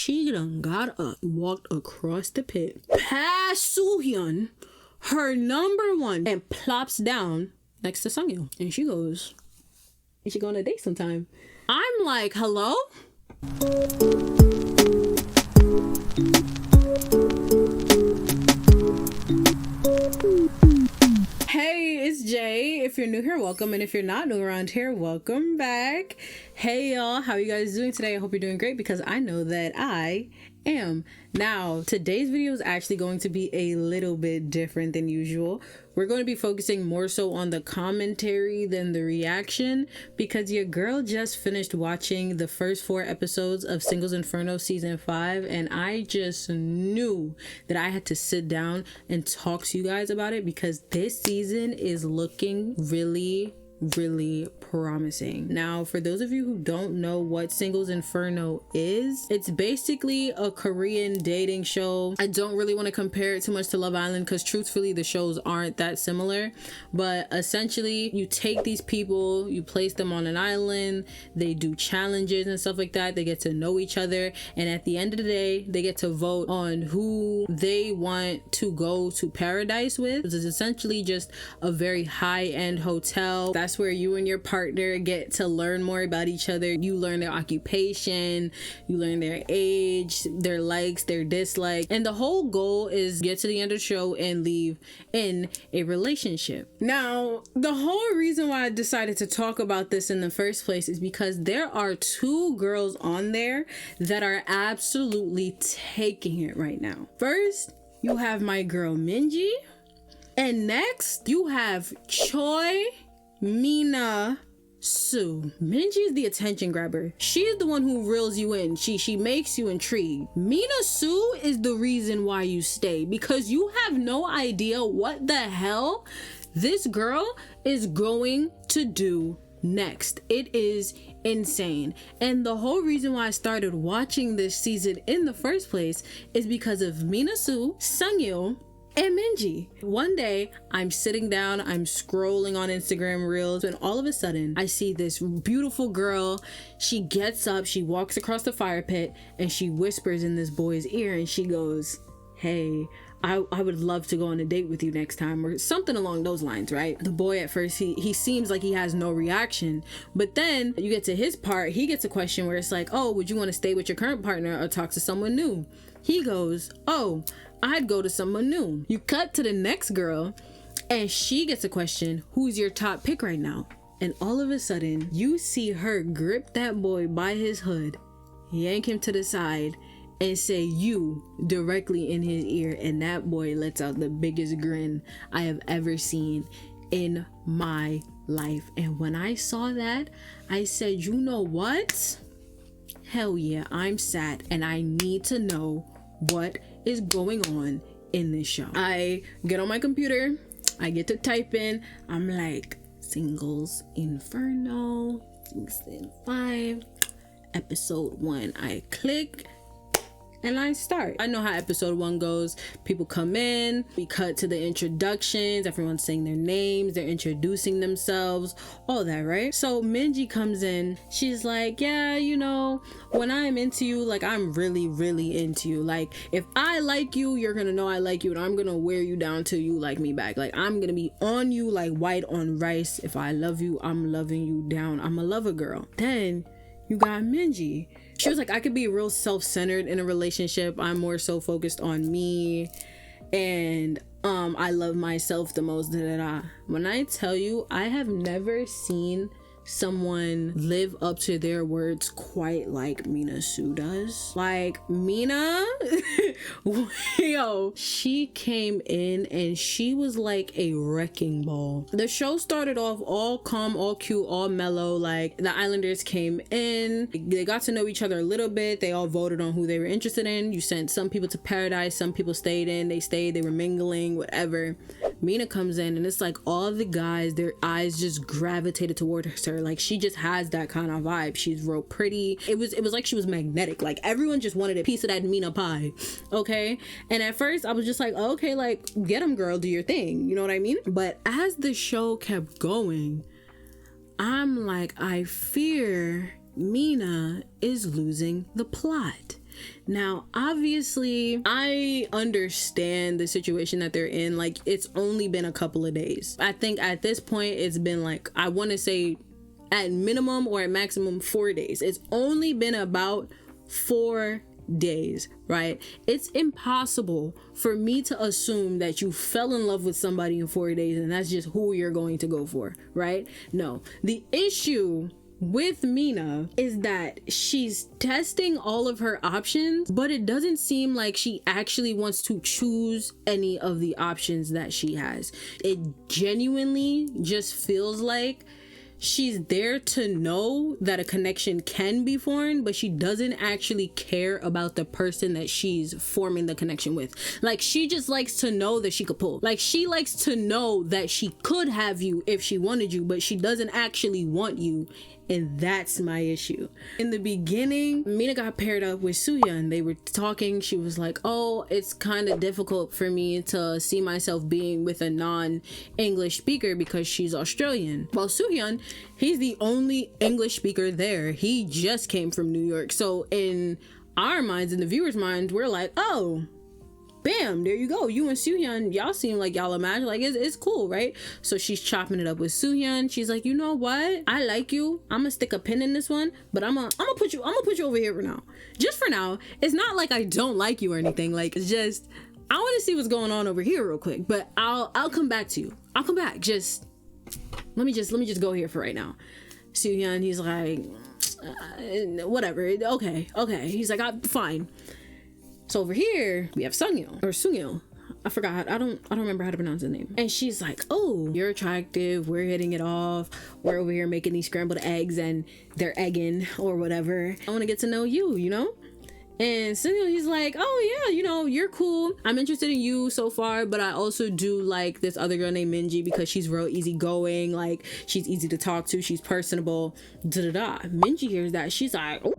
she done got up, walked across the pit, past Soo-hyun, her number one, and plops down next to Seung-il. And she goes, "We should go on a date sometime." I'm like, hello? Hey, it's Jay. If you're new here, welcome. And if you're not new around here, welcome back. Hey y'all, how are you guys doing today? I hope you're doing great because I know that I am. Now, today's video is actually going to be a little bit different than usual. We're going to be focusing more so on the commentary than the reaction because your girl just finished watching the first 4 episodes of Singles Inferno season 5, and I just knew that I had to sit down and talk to you guys about it because this season is looking really promising. Now, for those of you who don't know what Singles Inferno is, it's basically a Korean dating show. I don't really want to compare it too much to Love Island because truthfully the shows aren't that similar, but essentially you take these people, you place them on an island, they do challenges and stuff like that, they get to know each other, and at the end of the day they get to vote on who they want to go to paradise with. It's essentially just a very high-end hotel. That's where you and your partner get to learn more about each other. You learn their occupation, you learn their age, their likes, their dislikes, and the whole goal is get to the end of the show and leave in a relationship. Now, the whole reason why I decided to talk about this in the first place is because there are 2 girls on there that are absolutely taking it right now. First, you have my girl Minji, and next you have CHOI MINA SUE. Minji is the attention grabber. She's the one who reels you in. She makes you intrigued. MINA SUE is the reason why you stay because you have no idea what the hell this girl is going to do next. It is insane. And the whole reason why I started watching this season in the first place is because of MINA SUE, Seung-il, and Minji. One day I'm sitting down, I'm scrolling on Instagram Reels, and all of a sudden I see this beautiful girl. She gets up, she walks across the fire pit, and she whispers in this boy's ear, and she goes, "Hey, I would love to go on a date with you next time," or something along those lines, right? The boy at first, he seems like he has no reaction, but then you get to his part, he gets a question where it's like, "Oh, would you want to stay with your current partner or talk to someone new?" He goes, "Oh, I'd go to someone new." You cut to the next girl and she gets a question, "Who's your top pick right now?" And all of a sudden you see her grip that boy by his hood, yank him to the side, and say "you" directly in his ear, and that boy lets out the biggest grin I have ever seen in my life. And when I saw that, I said, you know what? Hell yeah, I'm sad and I need to know what is going on in this show. I get on my computer, I get to type in, I'm like, Singles Inferno season 5 episode 1. I click and I start. I know how episode 1 goes. People come in, we cut to the introductions, everyone's saying their names, they're introducing themselves, all that, right? So Minji comes in, she's like, "Yeah, you know, when I'm into you, like I'm really into you. Like if I like you, you're gonna know I like you, and I'm gonna wear you down till you like me back. Like I'm gonna be on you like white on rice. If I love you, I'm loving you down. I'm a lover girl." Then you got Minji. She was like, "I could be real self-centered in a relationship. I'm more so focused on me, and I love myself the most." When I tell you, I have never seen someone live up to their words quite like MINA SUE does. Like Mina, yo, she came in and she was like a wrecking ball. The show started off all calm, all cute, all mellow. Like the Islanders came in, they got to know each other a little bit, they all voted on who they were interested in. You sent some people to paradise, some people stayed, they were mingling, whatever. Mina comes in and it's like all the guys, their eyes just gravitated toward her. Like she just has that kind of vibe. She's real pretty. It was like she was magnetic. Like everyone just wanted a piece of that Mina pie. Okay. And at first I was just like, okay, like get 'em, girl, do your thing. You know what I mean? But as the show kept going, I'm like, I fear Mina is losing the plot. Now, obviously, I understand the situation that they're in. Like, it's only been a couple of days. I think at this point, it's been like, I want to say at minimum or at maximum 4 days. It's only been about 4 days, right? It's impossible for me to assume that you fell in love with somebody in 4 days and that's just who you're going to go for, right? No. The issue with Mina is that she's testing all of her options, but it doesn't seem like she actually wants to choose any of the options that she has. It genuinely just feels like she's there to know that a connection can be formed, but she doesn't actually care about the person that she's forming the connection with. Like, she just likes to know that she could pull. Like, she likes to know that she could have you if she wanted you, but she doesn't actually want you. And that's my issue. In the beginning, Mina got paired up with Soohyun. They were talking. She was like, oh, it's kind of difficult for me to see myself being with a non-English speaker because she's Australian. Well, Soohyun, he's the only English speaker there. He just came from New York. So in our minds, in the viewers' minds, we're like, oh, bam, there you go. You and Soohyun, y'all seem like y'all imagine, like it's cool, right? So she's chopping it up with Soohyun. She's like, you know what? I like you. I'm gonna stick a pin in this one, but I'm gonna put you over here for now. Just for now. It's not like I don't like you or anything. Like, it's just, I want to see what's going on over here real quick, but I'll come back to you. I'll come back. Just let me just go here for right now. Soohyun, he's like, whatever. Okay. He's like, fine. So over here we have Seung-il. I forgot. I don't remember how to pronounce his name. And she's like, oh, you're attractive. We're hitting it off. We're over here making these scrambled eggs and they're egging or whatever. I want to get to know you, you know? And Seung-il, he's like, oh yeah, you know, you're cool. I'm interested in you so far, but I also do like this other girl named Minji because she's real easygoing. Like, she's easy to talk to. She's personable. Minji hears that. She's like, oh.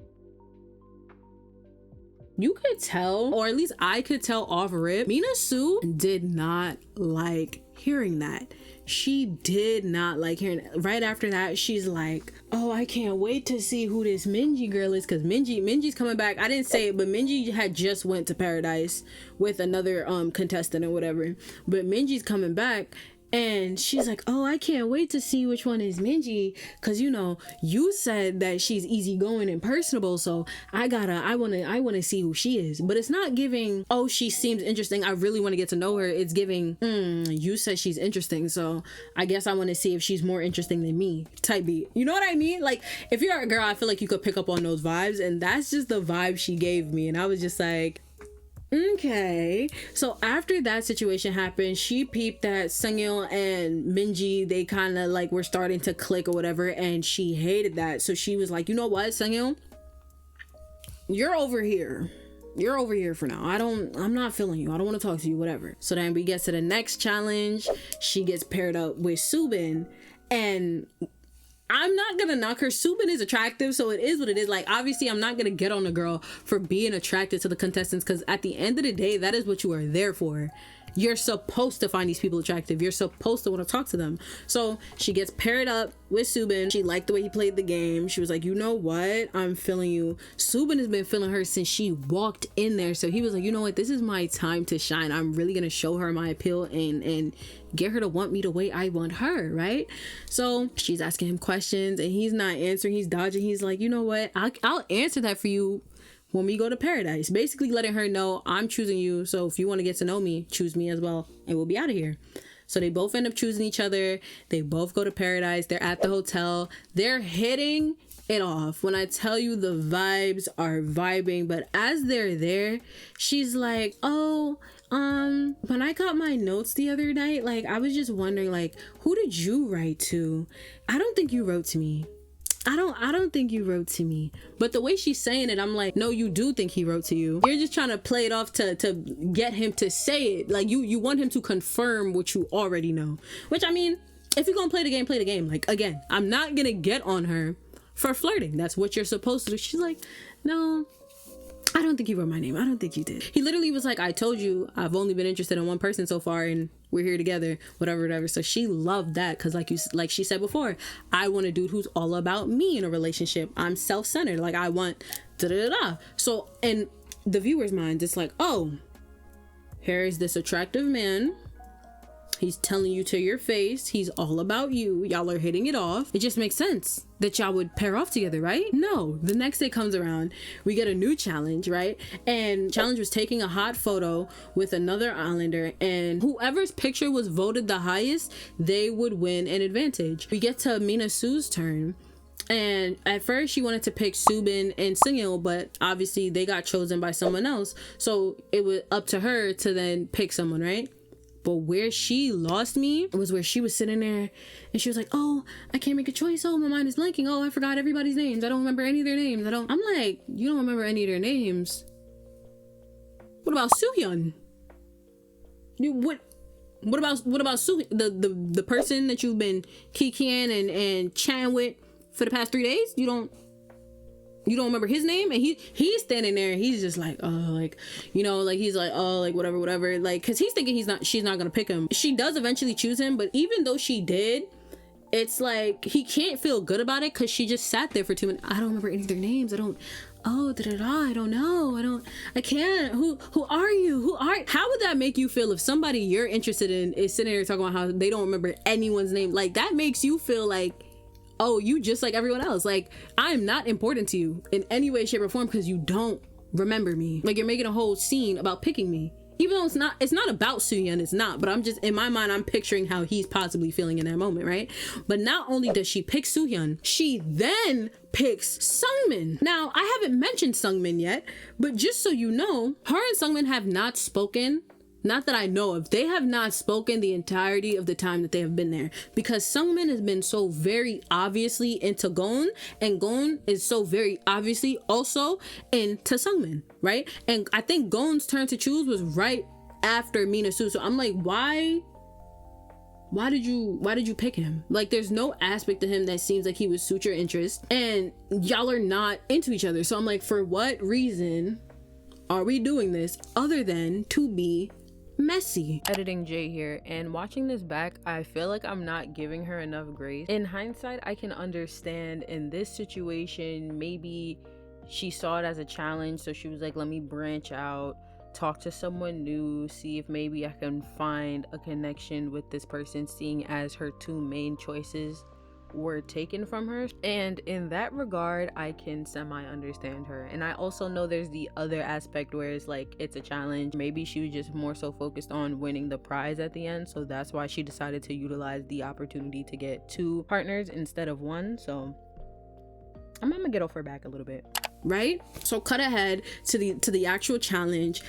You could tell, or at least I could tell off rip, Mina Sue did not like hearing that. She did not like hearing it. Right after that, she's like, oh, I can't wait to see who this Minji girl is, because Minji's coming back. I didn't say it, but Minji had just went to Paradise with another contestant or whatever, but Minji's coming back. And she's like, oh, I can't wait to see which one is Minji, because, you know, you said that she's easygoing and personable, so I want to see who she is. But it's not giving, oh, she seems interesting, I really want to get to know her. It's giving, you said she's interesting, so I guess I want to see if she's more interesting than me type beat. You know what I mean? Like, if you're a girl, I feel like you could pick up on those vibes, and that's just the vibe she gave me. And I was just like, okay. So after that situation happened, she peeped that Seung-il and Minji, they kind of like were starting to click or whatever, and she hated that. So she was like, you know what, Seung-il, you're over here for now. I'm not feeling you. I don't want to talk to you, whatever. So then we get to the next challenge. She gets paired up with Subin, and I'm not gonna knock her. Subin is attractive, so it is what it is. Like, obviously I'm not gonna get on a girl for being attracted to the contestants, because at the end of the day, that is what you are there for. You're supposed to find these people attractive. You're supposed to want to talk to them. So she gets paired up with Subin. She liked the way he played the game. She was like, you know what? I'm feeling you. Subin has been feeling her since she walked in there. So he was like, you know what? This is my time to shine. I'm really going to show her my appeal and get her to want me the way I want her, right? So she's asking him questions and he's not answering. He's dodging. He's like, you know what? I'll answer that for you when we go to Paradise. Basically letting her know, I'm choosing you, so if you want to get to know me, choose me as well, and we'll be out of here. So they both end up choosing each other. They both go to Paradise. They're at the hotel. They're hitting it off. When I tell you, the vibes are vibing. But as they're there, she's like, oh, when I got my notes the other night, like, I was just wondering, like, who did you write to? I don't think you wrote to me. I don't think you wrote to me. But the way she's saying it, I'm like, no, you do think he wrote to you. You're just trying to play it off to get him to say it. Like, you want him to confirm what you already know. Which, I mean, if you're gonna play the game, play the game. Like, again, I'm not gonna get on her for flirting. That's what you're supposed to do. She's like, no, I don't think you wrote my name. I don't think you did. He literally was like, I told you I've only been interested in one person so far and we're here together, whatever. So she loved that, because like she said before, I want a dude who's all about me in a relationship. I'm self-centered. Like, I want da-da-da-da. So, and the viewer's mind, it's like, oh, here's this attractive man. He's telling you to your face, he's all about you. Y'all are hitting it off. It just makes sense that y'all would pair off together, right? No, the next day comes around, we get a new challenge, right? And challenge was taking a hot photo with another islander, and whoever's picture was voted the highest, they would win an advantage. We get to Mina Sue's turn. And at first she wanted to pick Subin and Seung-il, but obviously they got chosen by someone else. So it was up to her to then pick someone, right? But where she lost me was where she was sitting there and she was like, oh, I can't make a choice. Oh, my mind is blanking. Oh, I forgot everybody's names. I don't remember any of their names. I'm like, you don't remember any of their names? What about Soo-hyun? What about Soo, the person that you've been kikiing and chatting with for the past 3 days? You don't remember his name? And he's standing there and he's just like, oh, like, you know, like he's like, oh, like whatever, like, because he's thinking she's not gonna pick him. She does eventually choose him, but even though she did, it's like he can't feel good about it because she just sat there for 2 minutes. I don't remember any of their names. I don't know. I can't. Who are you? How would that make you feel if somebody you're interested in is sitting there talking about how they don't remember anyone's name? Like, that makes you feel like, oh, you just like everyone else. Like, I'm not important to you in any way, shape, or form because you don't remember me. Like, you're making a whole scene about picking me, even though it's not about Soo-hyun. It's not, but I'm just, in my mind, I'm picturing how he's possibly feeling in that moment, right? But not only does she pick Soo-hyun, she then picks Seungmin. Now, I haven't mentioned Seungmin yet, but just so you know, her and Seungmin have not spoken. Not that I know of. They have not spoken the entirety of the time that they have been there, because Seungmin has been so very obviously into Gon, and Gon is so very obviously also into Seungmin, right? And I think Gon's turn to choose was right after Mina Sue. So I'm like, why did you pick him? Like, there's no aspect of him that seems like he would suit your interest, and y'all are not into each other. So I'm like, for what reason are we doing this other than to be messy? Editing Jay here, and watching this back, I feel like I'm not giving her enough grace. In hindsight, I can understand in this situation, maybe she saw it as a challenge, so she was like, let me branch out, talk to someone new, see if maybe I can find a connection with this person, seeing as her two main choices were taken from her. And in that regard, I can semi understand her. And I also know there's the other aspect where it's like, it's a challenge. Maybe she was just more so focused on winning the prize at the end, so that's why she decided to utilize the opportunity to get 2 partners instead of 1. So I'm gonna get off her back a little bit. Right? So cut ahead to the actual challenge.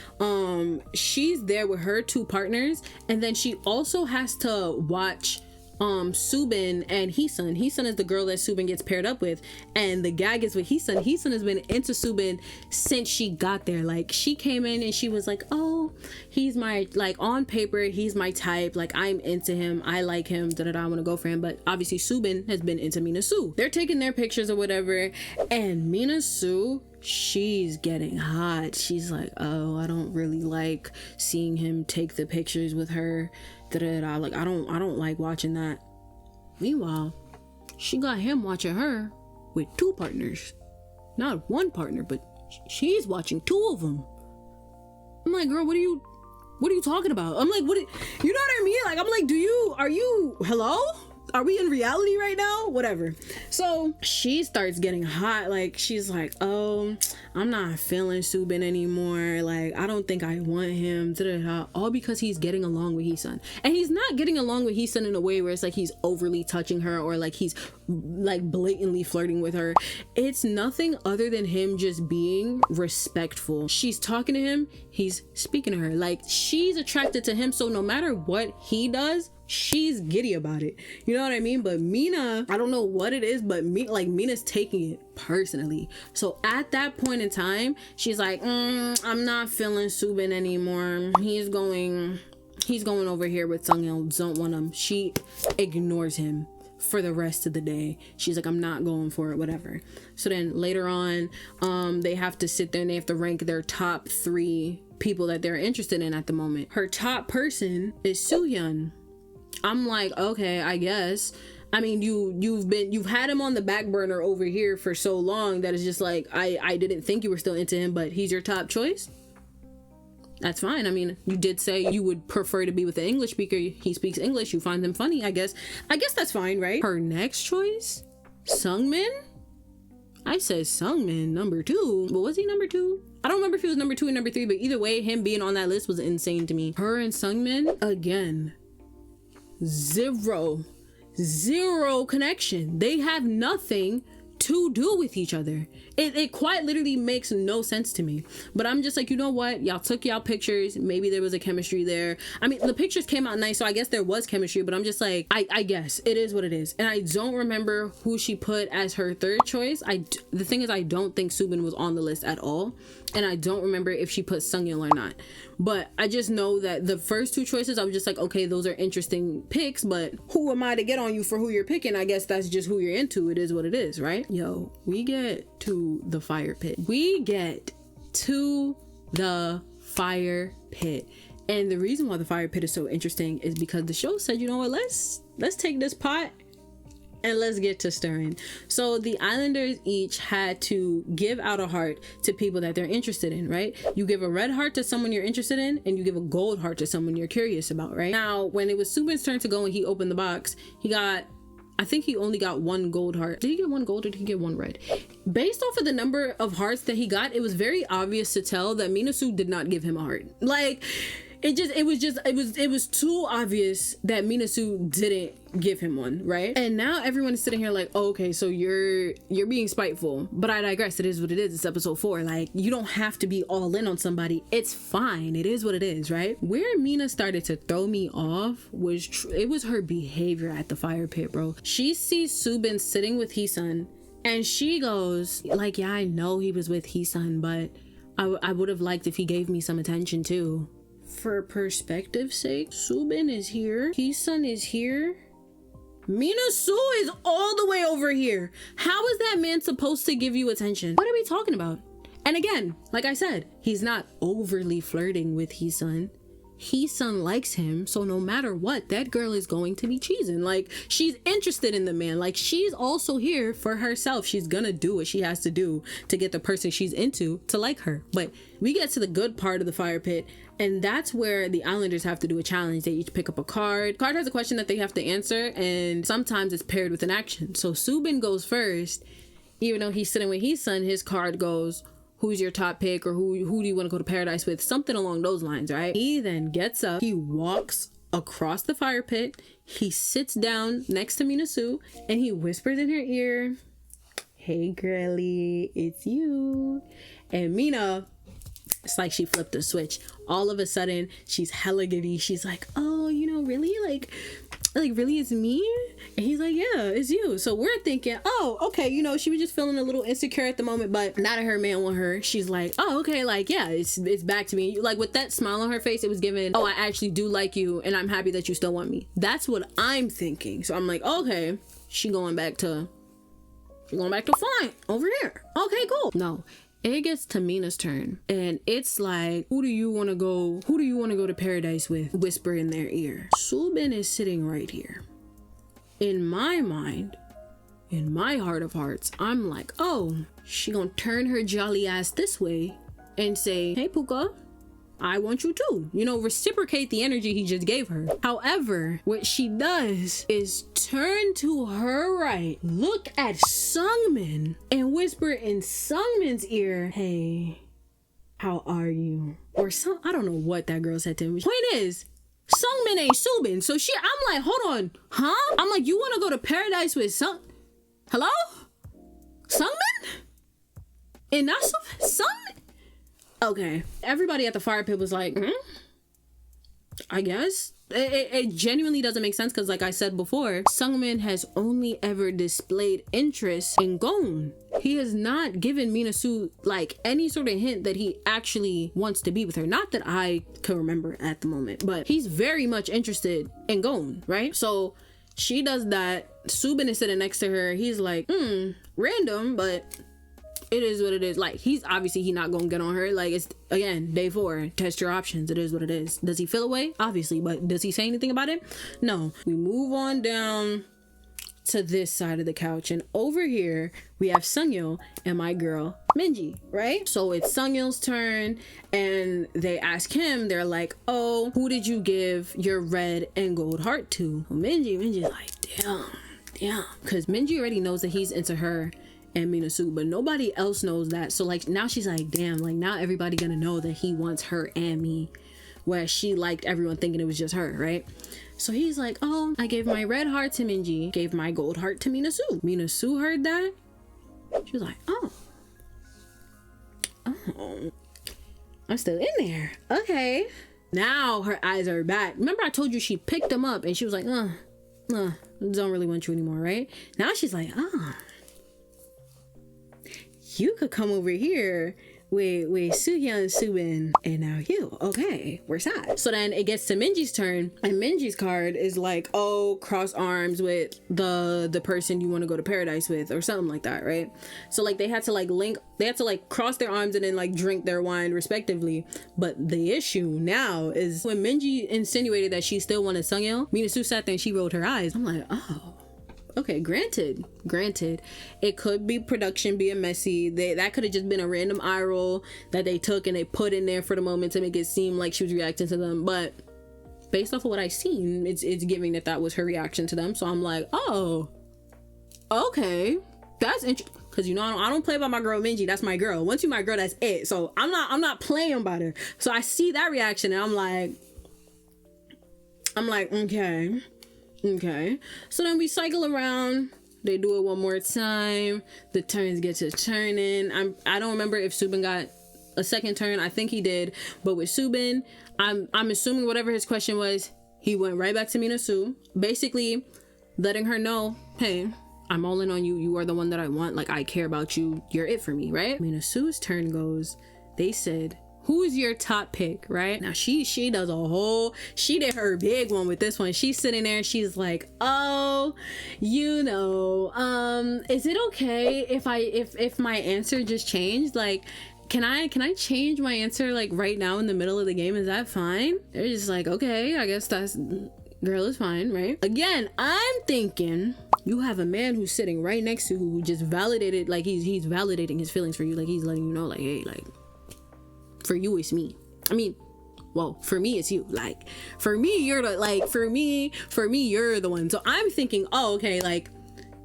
She's there with her 2 partners, and then she also has to watch Subin and Heesun. Heesun is the girl that Subin gets paired up with, and the gag is with Heesun. Heesun has been into Subin since she got there. Like, she came in and she was like, oh, he's my, like, on paper he's my type, like, I'm into him, I like him, I want to go for him. But obviously Subin has been into Mina Sue. They're taking their pictures or whatever, and Mina Sue, she's getting hot. She's like, oh, I don't really like seeing him take the pictures with her. Like, I don't like watching that. Meanwhile, she got him watching her with 2 partners. Not 1 partner, but she's watching 2 of them. I'm like, girl, what are you talking about? I'm like, you know what I mean? Like, I'm like, hello? Are we in reality right now? Whatever. So she starts getting hot. Like, she's like, oh, I'm not feeling Subin anymore. Like, I don't think I want him. All because he's getting along with Heesun. And he's not getting along with Heesun in a way where it's like he's overly touching her or like he's like blatantly flirting with her. It's nothing other than him just being respectful. She's talking to him, he's speaking to her. Like, she's attracted to him, so no matter what he does, she's giddy about it. You know what I mean? But Mina, I don't know what it is, but Mina's taking it personally. So at that point in time, she's like, I'm not feeling Subin anymore. He's going over here with Seung-il. Don't want him. She ignores him for the rest of the day. She's like, I'm not going for it, whatever. So then later on, they have to sit there and they have to rank their top 3 people that they're interested in at the moment. Her top person is Soo-hyun. I'm like, okay, I guess. I mean, you've had him on the back burner over here for so long that it's just like, I didn't think you were still into him, but he's your top choice. That's fine. I mean, you did say you would prefer to be with the English speaker. He speaks English. You find him funny. I guess that's fine, right? Her next choice, Seung-min. I said Seung-min number 2, but was he number 2? I don't remember if he was number 2 or number 3, but either way, him being on that list was insane to me. Her and Seung-min, again, zero connection. They have nothing to do with each other. It quite literally makes no sense to me. But I'm just like, you know what? Y'all took y'all pictures. Maybe there was a chemistry there. I mean, the pictures came out nice, so I guess there was chemistry, but I'm just like, I guess it is what it is. And I don't remember who she put as her third choice. The thing is, I don't think Subin was on the list at all. And I don't remember if she put Seung-il or not. But I just know that the first 2 choices, I was just like, okay, those are interesting picks, but who am I to get on you for who you're picking? I guess that's just who you're into. It is what it is, right? Yo, we get to the fire pit. We get to the fire pit. And the reason why the fire pit is so interesting is because the show said, you know what, let's take this pot and let's get to stirring. So the islanders each had to give out a heart to people that they're interested in, right? You give a red heart to someone you're interested in, and you give a gold heart to someone you're curious about, right? Now, when it was Subin's turn to go and he opened the box, I think he only got 1 gold heart. Did he get 1 gold or did he get 1 red? Based off of the number of hearts that he got, it was very obvious to tell that Mina Sue did not give him a heart. Like, it was too obvious that Mina Sue didn't give him one, right? And now everyone is sitting here like, oh, okay, so you're being spiteful. But I digress. It is what it is. It's episode 4. Like, you don't have to be all in on somebody. It's fine. It is what it is, right? Where Mina started to throw me off was it was her behavior at the fire pit, bro. She sees Subin sitting with Heesun, and she goes like, yeah, I know he was with Heesun, but I would have liked if he gave me some attention too. For perspective's sake, Subin is here, Heesun is here, Mina Sue is all the way over here. How is that man supposed to give you attention? What are we talking about? And again, like I said, he's not overly flirting with Heesun. Heesun likes him, so no matter what, that girl is going to be cheesing. Like, she's interested in the man. Like, she's also here for herself. She's gonna do what she has to do to get the person she's into to like her. But we get to the good part of the fire pit, and that's where the islanders have to do a challenge. They each pick up a card. Card has a question that they have to answer, and sometimes it's paired with an action. So Subin goes first. Even though he's sitting with Heesun, his card goes, who's your top pick, or who do you want to go to paradise with? Something along those lines, right? He then gets up, he walks across the fire pit, he sits down next to Mina Sue, and he whispers in her ear, hey girlie, it's you. And Mina, it's like she flipped a switch. All of a sudden, she's hella giddy. She's like, oh, you know, really? Like really, it's me? And he's like, yeah, it's you. So we're thinking, oh, okay, you know, she was just feeling a little insecure at the moment, but now that her man want her, she's like, oh, okay, like, yeah, it's back to me. Like, with that smile on her face, it was given, oh, I actually do like you, and I'm happy that you still want me. That's what I'm thinking. So I'm like, okay, she going back to fine over here. Okay, cool. No. It gets to Mina's turn, and it's like, who do you want to go to paradise with? Whisper in their ear. Subin is sitting right here. In my mind, in my heart of hearts, I'm like, oh, she gonna turn her jolly ass this way and say, hey Puka, I want you too. You know, reciprocate the energy he just gave her. However, what she does is turn to her right, look at Seung-min, and whisper in Seung-min's ear, hey, how are you? Or some, I don't know what that girl said to him. Point is, Seung-min ain't Subin. So I'm like, hold on, huh? I'm like, you want to go to paradise with hello? Seung-min? And not Seung-min? Okay. Everybody at the fire pit was like, I guess. It genuinely doesn't make sense because, like I said before, Seung-min has only ever displayed interest in Gon. He has not given Mina Sue like any sort of hint that he actually wants to be with her. Not that I can remember at the moment, but he's very much interested in Gon, right? So she does that. Subin is sitting next to her. He's like, random, but it is what it is. Like, he's not gonna get on her. Like, it's, again, day 4, test your options. It is what it is. Does he feel away? Obviously, but does he say anything about it? No. We move on down to this side of the couch, and over here we have Seung-il and my girl Minji, right? So it's Seung-il's turn, and they ask him, they're like, oh, who did you give your red and gold heart to? Well, Minji's like, damn, because Minji already knows that he's into her and Mina Sue, but nobody else knows that. So like now she's like, damn, like now everybody gonna know that he wants her and me, where she liked everyone thinking it was just her, right? So he's like, oh, I gave my red heart to Minji, gave my gold heart to Mina Sue. Mina Sue heard that. She was like, oh, I'm still in there. Okay. Now her eyes are back. Remember I told you she picked them up and she was like, don't really want you anymore, right? Now she's like, you could come over here with Soohyun, Subin, and now you. Okay, we're sad. So then it gets to Minji's turn, and Minji's card is like, oh, cross arms with the person you want to go to paradise with, or something like that, right? So like they had to like cross their arms and then like drink their wine respectively. But the issue now is when Minji insinuated that she still wanted Seung-il, Mina Sue sat there and she rolled her eyes. I'm like, oh. Okay, granted, it could be production being messy. That could have just been a random eye roll that they took and they put in there for the moment to make it seem like she was reacting to them. But based off of what I've seen, it's giving that was her reaction to them. So I'm like, oh, okay, that's interesting. Cause you know I don't play by my girl Minji. That's my girl. Once you my girl, that's it. So I'm not playing about her. So I see that reaction and I'm like, okay. So then we cycle around. They do it one more time. The turns get to turning. I don't remember if Subin got a second turn. I think he did. But with Subin, I'm assuming whatever his question was, he went right back to Mina Sue, basically letting her know, hey, I'm all in on you. You are the one that I want. Like, I care about you. You're it for me, right? Mina Sue's turn goes, they said, who's your top pick, right? Now she did her big one with this one. She's sitting there, she's like, oh, is it okay if my answer just changed? Like, can I change my answer like right now in the middle of the game? Is that fine? They're just like, okay, I guess that's, girl, is fine, right? Again, I'm thinking you have a man who's sitting right next to who just validated, like he's validating his feelings for you. Like he's letting you know, like, hey, like, for you it's me. I mean, well, for me it's you. Like, for me you're the, like, for me you're the one. So I'm thinking, oh, okay, like,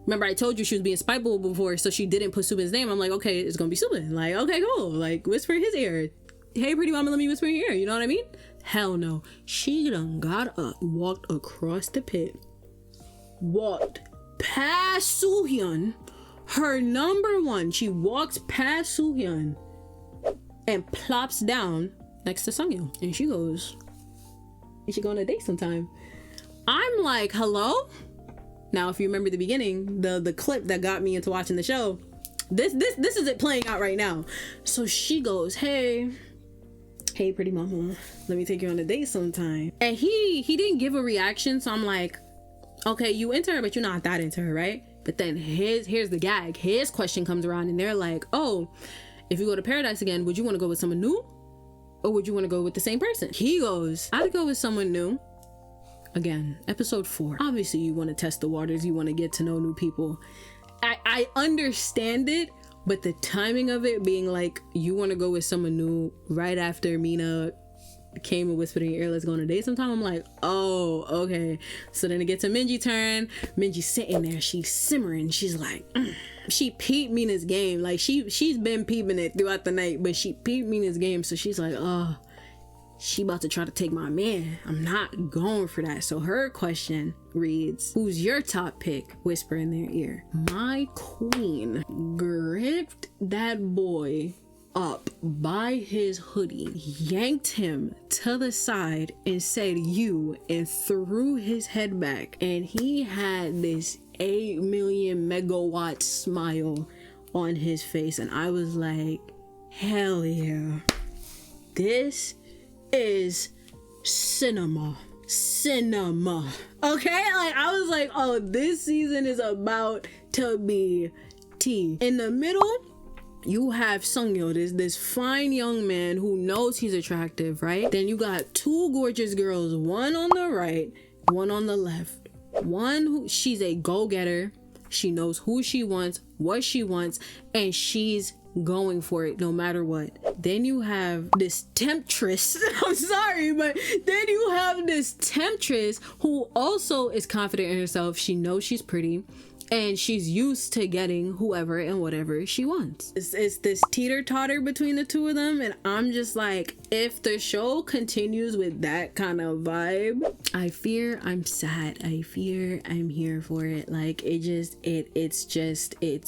remember I told you she was being spiteful before, so she didn't put Subin's name. I'm like, okay, it's gonna be Subin. Like, okay, cool. Like, whisper in his ear. Hey, pretty mama, let me whisper in your ear. You know what I mean? Hell no. She done got up, walked across the pit, walked past Soohyun, her number one. She walks past Soohyun and plops down next to Seung-il, and she goes, you should go on a date sometime. I'm like, hello? Now, if you remember the beginning, the clip that got me into watching the show, this is it playing out right now. So she goes, hey pretty mama, let me take you on a date sometime. And he didn't give a reaction, so I'm like, okay, you into her, but you're not that into her, right? But then here's the gag. His question comes around and they're like, oh, if you go to paradise again, would you want to go with someone new or would you want to go with the same person? He goes, I'd go with someone new. Again, episode 4. Obviously, you want to test the waters. You want to get to know new people. I understand it, but the timing of it being like, you want to go with someone new right after Mina came and whispered in your ear, let's go on a date sometime. I'm like, oh, okay. So then it gets a Minji turn. Minji's sitting there. She's simmering. She's like, she peeped Mina's game. Like she's been peeping it throughout the night, but she peeped Mina's game. So she's like, oh, she about to try to take my man. I'm not going for that. So her question reads, who's your top pick? Whisper in their ear. My queen gripped that boy up by his hoodie, yanked him to the side and said you, and threw his head back, and he had this 8 million megawatt smile on his face, and I was like, hell yeah, this is cinema. Okay, like I was like, oh, this season is about to be tea. In the middle, you have Seung-il, this fine young man who knows he's attractive, right? Then you got 2 gorgeous girls, one on the right, one on the left. One who she's a go-getter. She knows who she wants, what she wants, and she's going for it no matter what. Then you have this temptress. I'm sorry, but then you have this temptress who also is confident in herself. She knows she's pretty, and she's used to getting whoever and whatever she wants. It's this teeter-totter between the two of them, and I'm just like, if the show continues with that kind of vibe, I fear I'm sad. I fear I'm here for it. Like, it's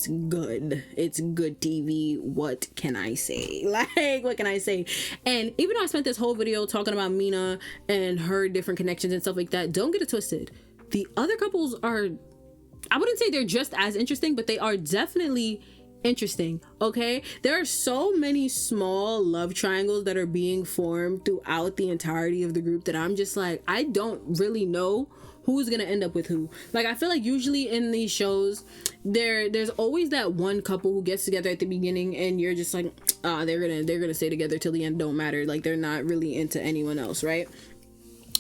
good. It's good TV. What can I say? Like, what can I say? And even though I spent this whole video talking about Mina and her different connections and stuff like that, don't get it twisted. The other couples are, I wouldn't say they're just as interesting, but they are definitely interesting. Okay, there are so many small love triangles that are being formed throughout the entirety of the group that I'm just like, I don't really know who's gonna end up with who. Like, I feel like usually in these shows there's always that one couple who gets together at the beginning and you're just like, they're gonna stay together till the end, don't matter, like they're not really into anyone else, right?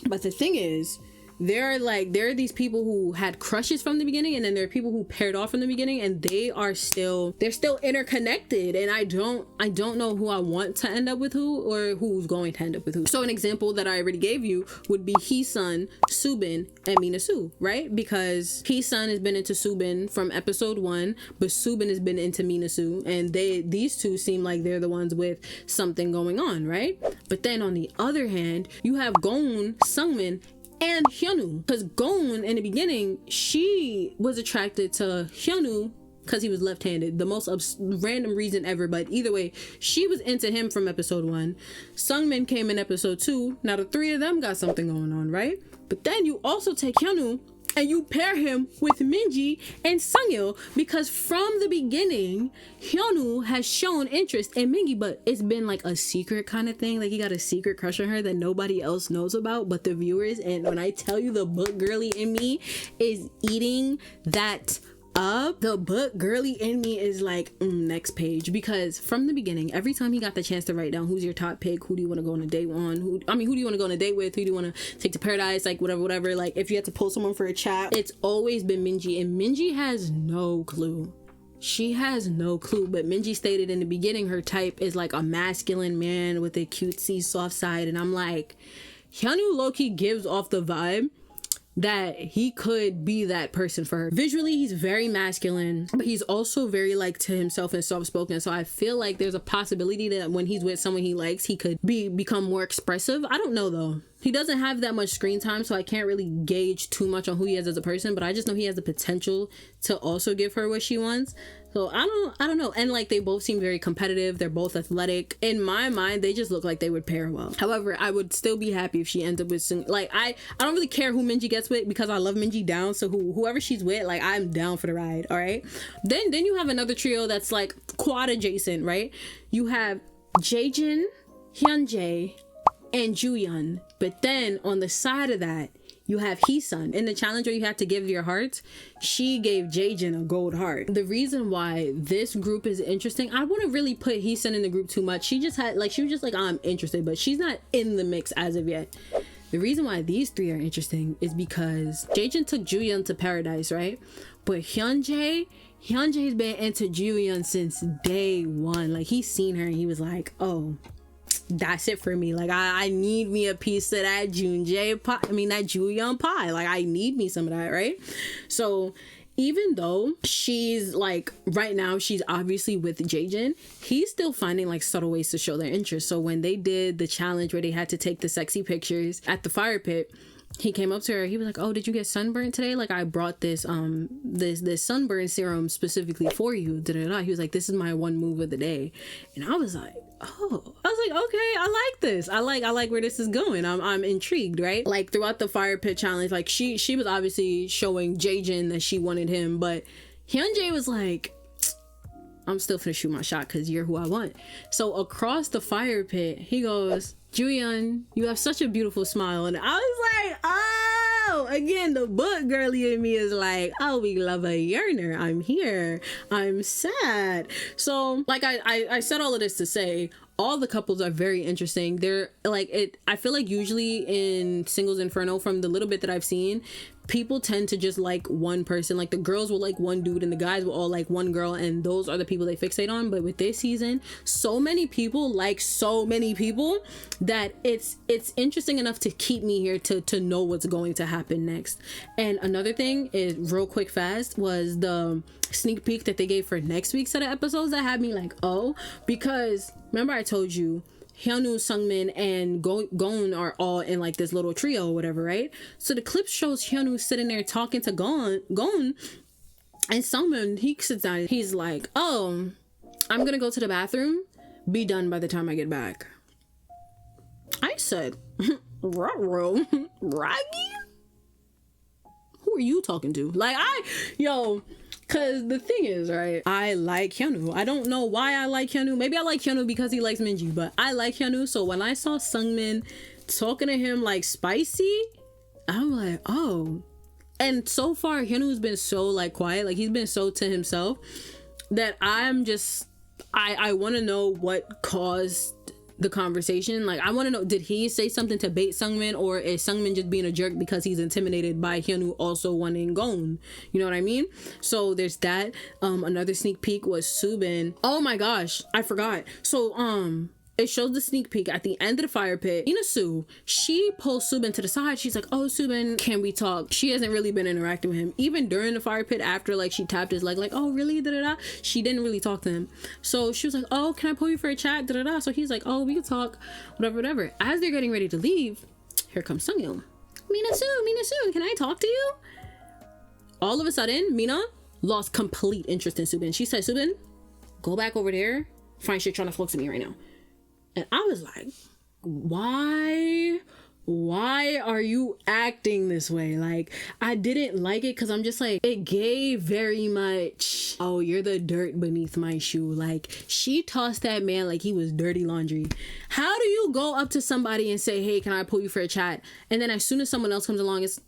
But the thing is, there are these people who had crushes from the beginning, and then there are people who paired off from the beginning, and they're still interconnected, and I don't know who I want to end up with who, or who's going to end up with who. So an example that I already gave you would be Hee-sun, Subin, and Mina Sue, right? Because Hee-sun has been into Subin from episode 1, but Subin has been into Mina Sue, and these two seem like they're the ones with something going on, right? But then on the other hand, you have Gon, Seungmin, and Hyunwoo, because Gon in the beginning, she was attracted to Hyunwoo because he was left-handed, the most random reason ever, but either way, she was into him from episode 1. Seungmin came in episode 2. Now the three of them got something going on, right? But then you also take Hyunwoo and you pair him with Minji and Seung-il, because from the beginning, Hyunwoo has shown interest in Minji, but it's been like a secret kind of thing. Like, he got a secret crush on her that nobody else knows about but the viewers. And when I tell you, the book girly in me is eating that up. The book girly in me is like, next page, because from the beginning, every time he got the chance to write down who's your top pick, who do you want to go on a date on, who do you want to go on a date with, who do you want to take to paradise, like whatever, like if you had to pull someone for a chat, it's always been Minji, and Minji has no clue. She has no clue, but Minji stated in the beginning her type is like a masculine man with a cutesy soft side, and I'm like, Hyunwoo low-key gives off the vibe that he could be that person for her. Visually, he's very masculine, but he's also very like to himself and soft-spoken. So I feel like there's a possibility that when he's with someone he likes, he could become more expressive. I don't know though. He doesn't have that much screen time, so I can't really gauge too much on who he is as a person, but I just know he has the potential to also give her what she wants. So I don't know. And like, they both seem very competitive. They're both athletic. In my mind, they just look like they would pair well. However, I would still be happy if she ends up with Seung. Like, I don't really care who Minji gets with, because I love Minji down. So whoever she's with, like, I'm down for the ride. All right. Then you have another trio that's like quad adjacent, right? You have Jaejin, Hyunjae, and Juyeon. But then on the side of that, you have Hee-sun. In the challenge where you have to give your heart, she gave Jaejin a gold heart. The reason why this group is interesting, I wouldn't really put Hee-sun in the group too much. She was just like, I'm interested, but she's not in the mix as of yet. The reason why these three are interesting is because Jaejin took Juyeon to paradise, right? But Hyunjae's been into Juyeon since day one. Like, he's seen her and he was like, oh, that's it for me. Like, I need me a piece of that that Juyeon pie. Like, I need me some of that, right? So even though she's like, right now she's obviously with Jaejin, he's still finding like subtle ways to show their interest. So when they did the challenge where they had to take the sexy pictures at the fire pit, he came up to her, he was like, oh, did you get sunburned today? Like, I brought this this sunburn serum specifically for you. He was like, this is my one move of the day. And I was like, oh, I was like, okay, I like this. I like where this is going. I'm intrigued, right? Like, throughout the fire pit challenge, like she was obviously showing Jaejin that she wanted him, but Hyunjae was like, I'm still finna shoot my shot because you're who I want. So across the fire pit, he goes, Juyeon, you have such a beautiful smile. And I was like, oh, again, the book girly in me is like, oh, we love a yearner. I'm here. I'm sad. So like I said all of this to say, all the couples are very interesting. They're like, I feel like usually in Singles Inferno, from the little bit that I've seen, people tend to just like one person. Like the girls will like one dude and the guys will all like one girl, and those are the people they fixate on. But with this season, so many people like so many people that it's interesting enough to keep me here to know what's going to happen next. And another thing is, real quick fast, was the sneak peek that they gave for next week's set of episodes that had me like, oh, because remember I told you Hyunwoo, Seungmin, and Gon are all in like this little trio or whatever, right? So the clip shows Hyunwoo sitting there talking to Gon, and Seungmin, he sits down, he's like, oh, I'm gonna go to the bathroom, be done by the time I get back. I said, ruh-roh, Raggy? Who are you talking to? Like, cause the thing is, right, I like Hyunwoo. I don't know why I like Hyunwoo. Maybe I like Hyunwoo because he likes Minji, but I like Hyunwoo. So when I saw Seungmin talking to him like spicy, I'm like, oh. And so far, Hyunwoo's been so like quiet, like he's been so to himself that I'm just, I want to know what caused the conversation. Like, I want to know, did he say something to bait Seungmin, or is Seungmin just being a jerk because he's intimidated by Hyunwoo also wanting Gon? You know what I mean? So there's that. Another sneak peek was Subin. Oh my gosh, I forgot. So it shows the sneak peek at the end of the fire pit. Mina Sue, she pulls Subin to the side. She's like, oh, Subin, can we talk? She hasn't really been interacting with him. Even during the fire pit, after like she tapped his leg, like, oh, really? Da-da-da. She didn't really talk to him. So she was like, oh, can I pull you for a chat? Da-da-da. So he's like, oh, we can talk. Whatever. As they're getting ready to leave, here comes Seung-il. Mina Sue, can I talk to you? All of a sudden, Mina lost complete interest in Subin. She said, Subin, go back over there. Find shit trying to focus to me right now. And I was like, why are you acting this way? Like, I didn't like it because I'm just like, it gave very much, oh, you're the dirt beneath my shoe. Like, she tossed that man like he was dirty laundry. How do you go up to somebody and say, hey, can I pull you for a chat? And then as soon as someone else comes along, it's,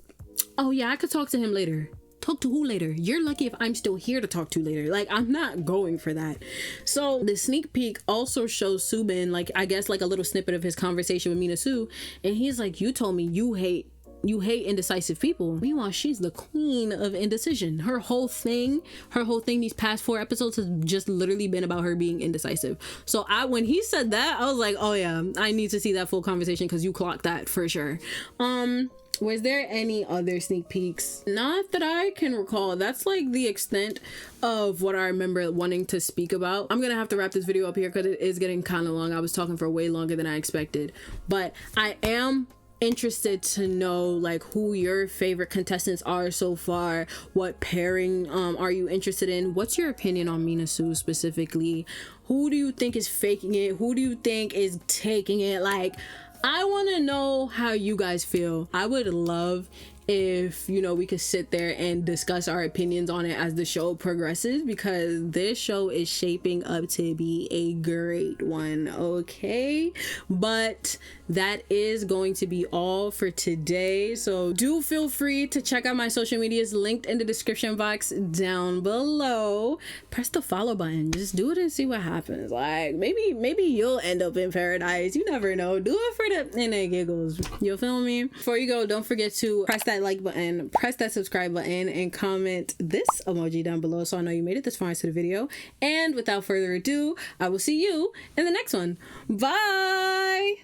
oh yeah, I could talk to him later. Talk to who later? You're lucky if I'm still here to talk to later. Like, I'm not going for that. So the sneak peek also shows Subin, like, I guess like a little snippet of his conversation with Mina Sue, and he's like, you told me you hate indecisive people. Meanwhile, she's the queen of indecision. Her whole thing these past 4 episodes has just literally been about her being indecisive. So when he said that, I was like, oh yeah, I need to see that full conversation because you clocked that for sure. Was there any other sneak peeks? Not that I can recall. That's like the extent of what I remember wanting to speak about. I'm gonna have to wrap this video up here because it is getting kind of long. I was talking for way longer than I expected, but I am interested to know like who your favorite contestants are so far. What pairing are you interested in? What's your opinion on Mina Sue specifically? Who do you think is faking it? Who do you think is taking it? Like, I want to know how you guys feel. I would love if, you know, we could sit there and discuss our opinions on it as the show progresses, because this show is shaping up to be a great one, okay? But that is going to be all for today. So do feel free to check out my social medias linked in the description box down below. Press the follow button. Just do it and see what happens. Like, maybe you'll end up in paradise. You never know. Do it for the inner giggles. You feel me? Before you go, don't forget to press that like button, press that subscribe button, and comment this emoji down below so I know you made it this far into the video. And without further ado, I will see you in the next one. Bye.